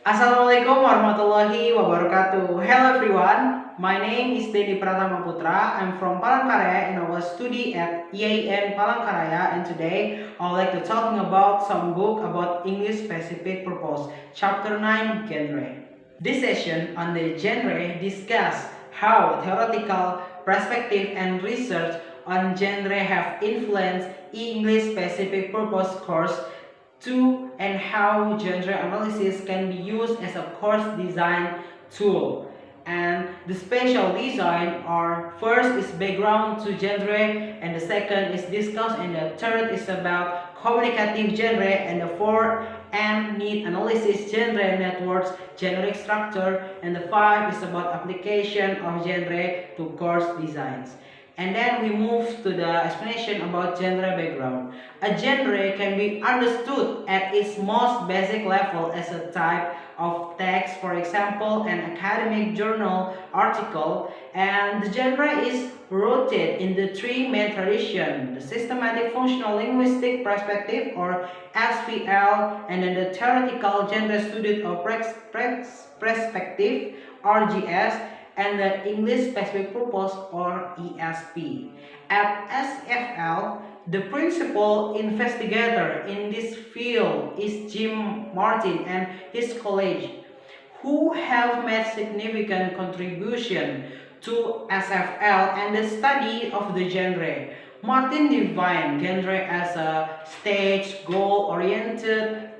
Assalamualaikum warahmatullahi wabarakatuh. Hello everyone, my name is Denny Pratama Putra. I'm from Palangkaraya and I was study at EAN Palangkaraya, and today I would like to talking about some book about English specific purpose, chapter 9, genre. This session on the genre discuss how theoretical perspective and research on genre have influenced English specific purpose course 2 and how genre analysis can be used as a course design tool. And the special design are first is background to genre, and the second is discuss, and the third is about communicative genre, and the fourth and need analysis genre networks generic structure, and the five is about application of genre to course designs. And then we move to the explanation about genre background. A genre can be understood at its most basic level as a type of text, for example, an academic journal article, and the genre is rooted in the three main traditions: the systematic functional linguistic perspective, or SFL, and then the theoretical genre study or perspective, RGS, and the English Specific Purpose, or ESP. At SFL, the principal investigator in this field is Jim Martin and his colleagues, who have made significant contribution to SFL and the study of the genre. Martin defined genre as a stage goal-oriented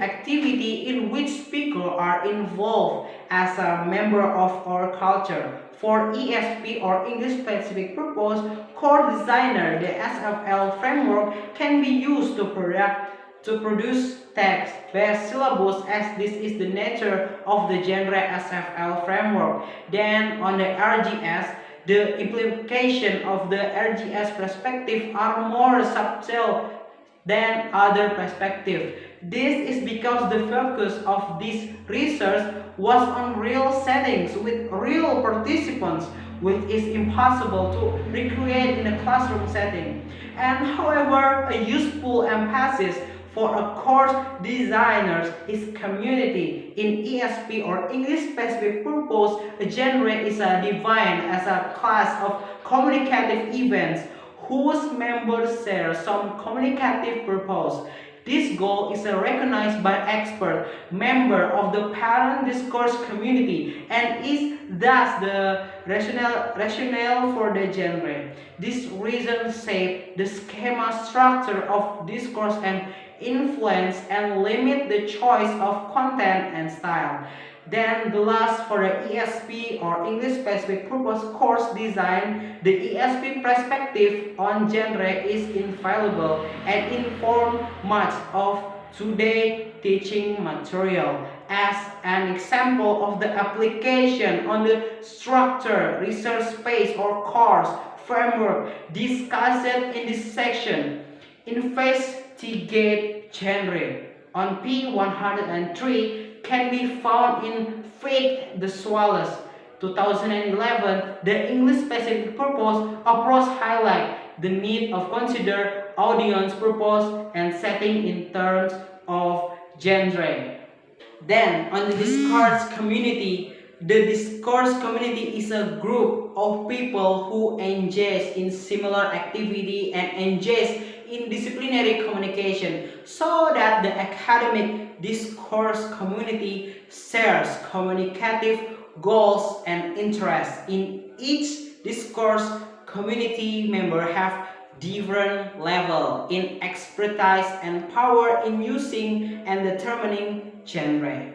activity in which speakers are involved as a member of our culture. For ESP, or English Specific Purpose, core designer, the SFL framework can be used to produce text-based syllabus, as this is the nature of the genre SFL framework. Then on the RGS, the implication of the RGS perspective are more subtle than other perspectives. This is because the focus of this research was on real settings with real participants, which is impossible to recreate in a classroom setting. And however, a useful emphasis for a course designers is community. In ESP, or English Specific Purpose, a genre is defined as a class of communicative events whose members share some communicative purpose. This goal is recognized by expert member of the parent discourse community and is thus the rationale for the genre. This reason shape the schema structure of discourse and influence and limit the choice of content and style. Then the last, for the ESP, or English Specific Purpose course design, the ESP perspective on genre is infallible and inform much of today's teaching material. As an example of the application on the structure, research space, or course framework discussed in this section, investigate genre on P103 can be found in Fake the Swallows 2011. The English Specific Purpose approach highlight the need of consider audience purpose and setting in terms of genre. Then on the discourse community, the discourse community is a group of people who engage in similar activity and engage in disciplinary communication, so that the academic discourse community shares communicative goals and interests. In each discourse community, member have different level in expertise and power in using and determining genre.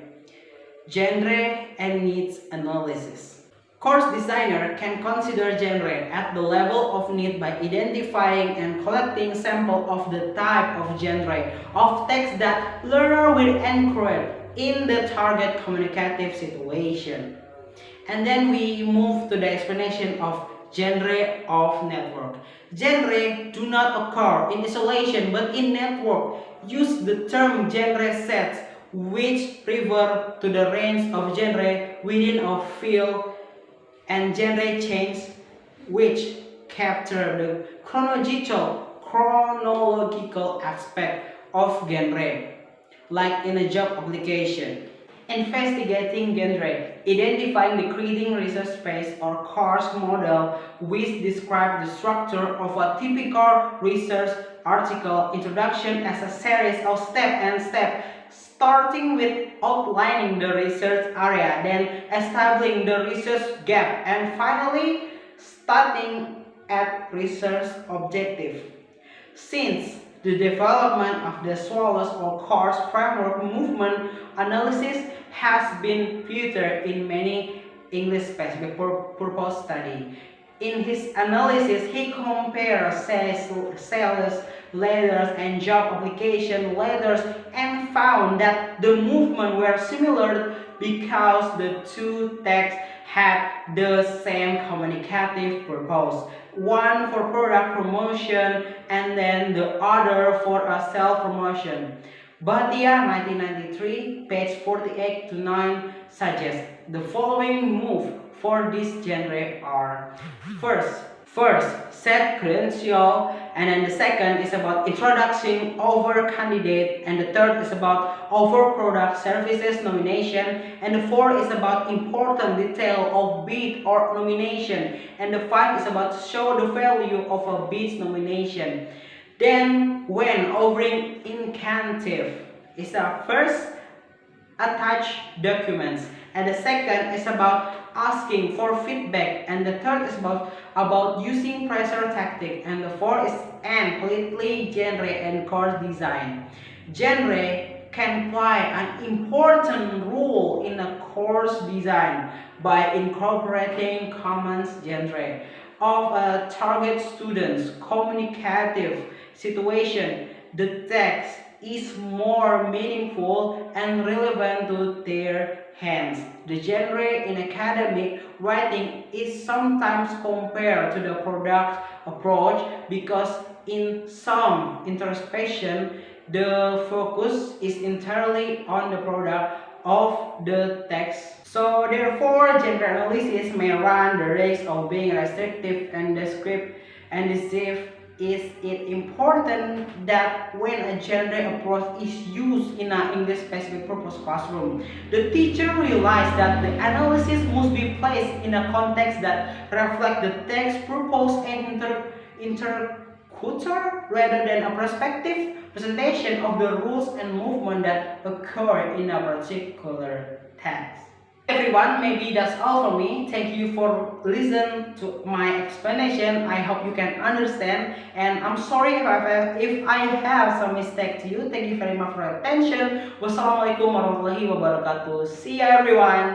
Genre and needs analysis. Course designer can consider genre at the level of need by identifying and collecting sample of the type of genre of text that learner will encounter in the target communicative situation. And then we move to the explanation of genre of network. Genre do not occur in isolation but in network. Use the term genre sets, which refer to the range of genre within a field, and genre chains, which capture the chronological aspect of genre, like in a job application. investigating genre, identifying the creating research space or course model which describe the structure of a typical research article. Introduction as a series of step, starting with outlining the research area, then establishing the research gap, and finally starting at research objective. Since the development of the Swallows or course framework, movement analysis has been featured in many English specific purpose study. In his analysis, he compares sales letters and job application letters and found that the movement were similar because the two texts had the same communicative purpose. One for product promotion and then the other for a self-promotion. Bhatia 1993, page 48 to 9 suggests the following move for this genre are first set credential, and then the second is about introduction over candidate, and the third is about over product services nomination, and the fourth is about important detail of bid or nomination, and the fifth is about show the value of a bid nomination. Then when offering incentive is the first attach documents, and the second is about asking for feedback, and the third is about using pressure tactic, and the fourth is and completely genre and course design. Genre can play an important role in a course design by incorporating common genre of a target student's communicative situation. The text is more meaningful and relevant to their hands. The genre in academic writing is sometimes compared to the product approach because in some introspection, the focus is entirely on the product of the text. So therefore, genre analysis may run the risk of being restrictive and descriptive and deceive. Is it important that when a genre approach is used in an English specific purpose classroom, the teacher realizes that the analysis must be placed in a context that reflects the text purpose and interculture rather than a perspective presentation of the rules and movement that occur in a particular text. Everyone, maybe that's all for me. Thank you for listening to my explanation. I hope you can understand, and I'm sorry if I have some mistake to you. Thank you very much for your attention. Wassalamualaikum warahmatullahi wabarakatuh. See ya everyone.